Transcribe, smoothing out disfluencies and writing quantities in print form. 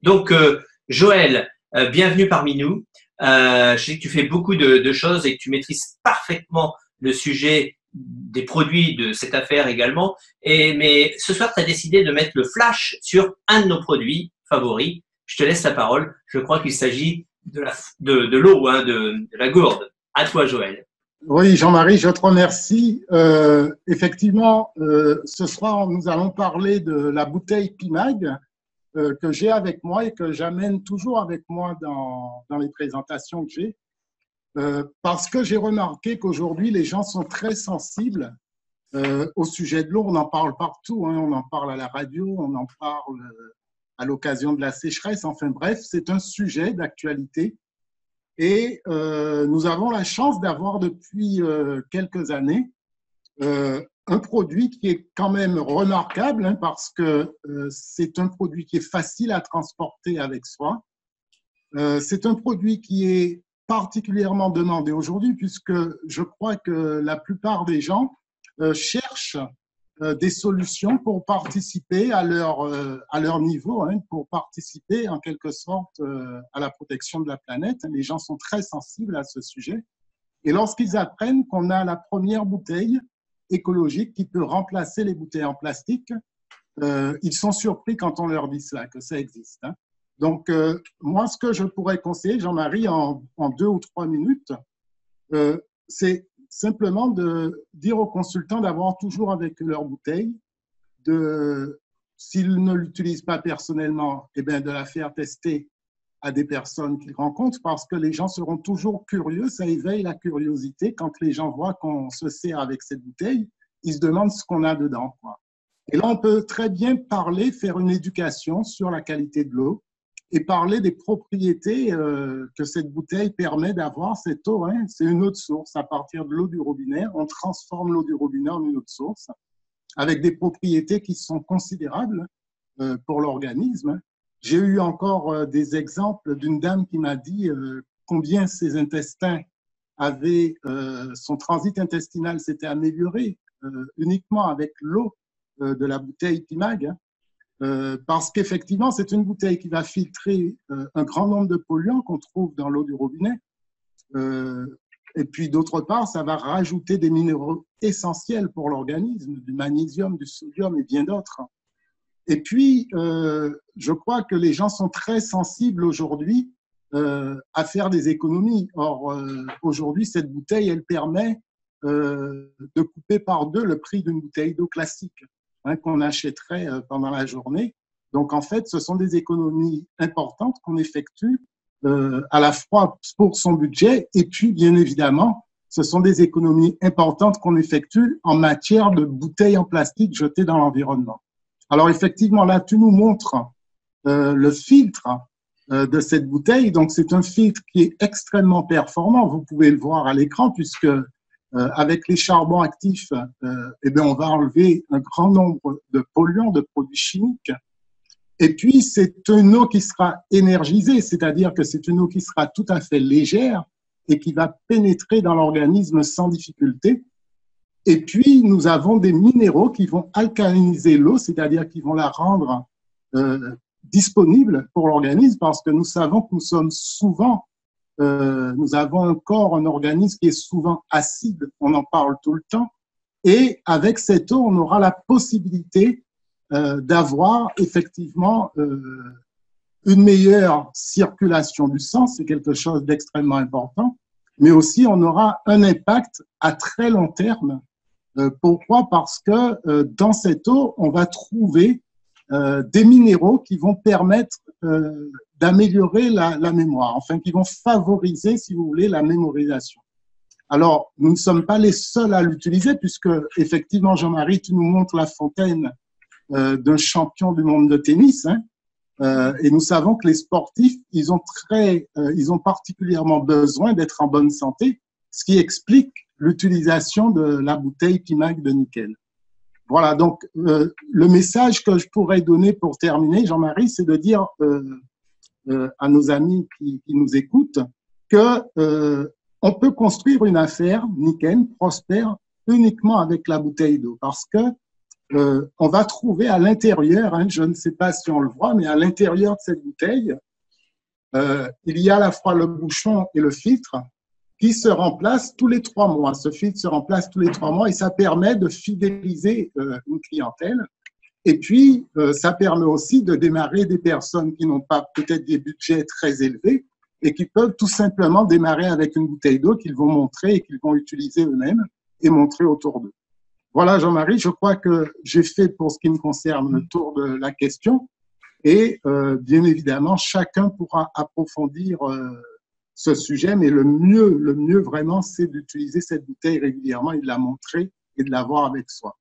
Donc, Joël, bienvenue parmi nous. Je sais que tu fais beaucoup de choses et que tu maîtrises parfaitement le sujet des produits de cette affaire également. Mais ce soir, tu as décidé de mettre le flash sur un de nos produits favoris. Je te laisse la parole. Je crois qu'il s'agit de l'eau, hein, de la gourde. À toi, Joël. Oui, Jean-Marie, je te remercie. Effectivement, ce soir, nous allons parler de la bouteille Pimag que j'ai avec moi et que j'amène toujours avec moi dans les présentations que j'ai. Parce que j'ai remarqué qu'aujourd'hui, les gens sont très sensibles au sujet de l'eau. On en parle partout, hein. On en parle à la radio, on en parle à l'occasion de la sécheresse. Enfin bref, c'est un sujet d'actualité. Et nous avons la chance d'avoir depuis quelques années un produit qui est quand même remarquable, hein, parce que c'est un produit qui est facile à transporter avec soi. C'est un produit qui est particulièrement demandé aujourd'hui, puisque je crois que la plupart des gens cherchent des solutions pour participer à leur niveau, hein, pour participer en quelque sorte à la protection de la planète. Les gens sont très sensibles à ce sujet. Et lorsqu'ils apprennent qu'on a la première bouteille écologique qui peut remplacer les bouteilles en plastique, ils sont surpris quand on leur dit cela, que ça existe, hein. Donc, moi, ce que je pourrais conseiller, Jean-Marie, en 2 ou 3 minutes, c'est simplement de dire aux consultants d'avoir toujours avec leur bouteille, s'ils ne l'utilisent pas personnellement, eh bien, de la faire tester à des personnes qu'ils rencontrent, parce que les gens seront toujours curieux, ça éveille la curiosité. Quand les gens voient qu'on se sert avec cette bouteille, ils se demandent ce qu'on a dedans, quoi. Et là, on peut très bien parler, faire une éducation sur la qualité de l'eau et parler des propriétés que cette bouteille permet d'avoir. Cette eau, hein, c'est une eau de source. À partir de l'eau du robinet, on transforme l'eau du robinet en une eau de source avec des propriétés qui sont considérables pour l'organisme. J'ai eu encore des exemples d'une dame qui m'a dit combien ses intestins avaient, son transit intestinal s'était amélioré uniquement avec l'eau de la bouteille Pimag, hein. Parce qu'effectivement, c'est une bouteille qui va filtrer un grand nombre de polluants qu'on trouve dans l'eau du robinet. Et puis, d'autre part, ça va rajouter des minéraux essentiels pour l'organisme, du magnésium, du sodium et bien d'autres. Et puis, je crois que les gens sont très sensibles aujourd'hui à faire des économies. Or, aujourd'hui, cette bouteille, elle permet de couper par deux le prix d'une bouteille d'eau classique, hein, qu'on achèterait pendant la journée. Donc, en fait, ce sont des économies importantes qu'on effectue à la fois pour son budget et puis, bien évidemment, ce sont des économies importantes qu'on effectue en matière de bouteilles en plastique jetées dans l'environnement. Alors, effectivement, là, tu nous montres le filtre de cette bouteille. Donc, c'est un filtre qui est extrêmement performant. Vous pouvez le voir à l'écran puisque avec les charbons actifs, eh bien, on va enlever un grand nombre de polluants, de produits chimiques. Et puis, c'est une eau qui sera énergisée, c'est-à-dire que c'est une eau qui sera tout à fait légère et qui va pénétrer dans l'organisme sans difficulté. Et puis, nous avons des minéraux qui vont alcaliniser l'eau, c'est-à-dire qui vont la rendre disponible pour l'organisme, parce que nous savons que nous sommes souvent nous avons encore un organisme qui est souvent acide, on en parle tout le temps, et avec cette eau, on aura la possibilité d'avoir effectivement une meilleure circulation du sang, c'est quelque chose d'extrêmement important, mais aussi on aura un impact à très long terme. Pourquoi? Parce que dans cette eau, on va trouver des minéraux qui vont permettre d'améliorer la mémoire, enfin qui vont favoriser, si vous voulez, la mémorisation. Alors, nous ne sommes pas les seuls à l'utiliser, puisque effectivement, Jean-Marie, tu nous montres la fontaine d'un champion du monde de tennis, hein, et nous savons que les sportifs, ils ont particulièrement besoin d'être en bonne santé, ce qui explique l'utilisation de la bouteille Pimag de nickel. Voilà, donc le message que je pourrais donner pour terminer, Jean-Marie, c'est de dire à nos amis qui nous écoutent que on peut construire une affaire nickel, prospère, uniquement avec la bouteille d'eau, parce que on va trouver à l'intérieur, hein, je ne sais pas si on le voit, mais à l'intérieur de cette bouteille, il y a à la fois le bouchon et le filtre qui se remplacent tous les 3 mois. Ce filtre se remplace tous les 3 mois et ça permet de fidéliser une clientèle. Et puis, ça permet aussi de démarrer des personnes qui n'ont pas peut-être des budgets très élevés et qui peuvent tout simplement démarrer avec une bouteille d'eau qu'ils vont montrer et qu'ils vont utiliser eux-mêmes et montrer autour d'eux. Voilà, Jean-Marie, je crois que j'ai fait pour ce qui me concerne le tour de la question et bien évidemment, chacun pourra approfondir ce sujet, mais le mieux vraiment, c'est d'utiliser cette bouteille régulièrement et de la montrer et de l'avoir avec soi.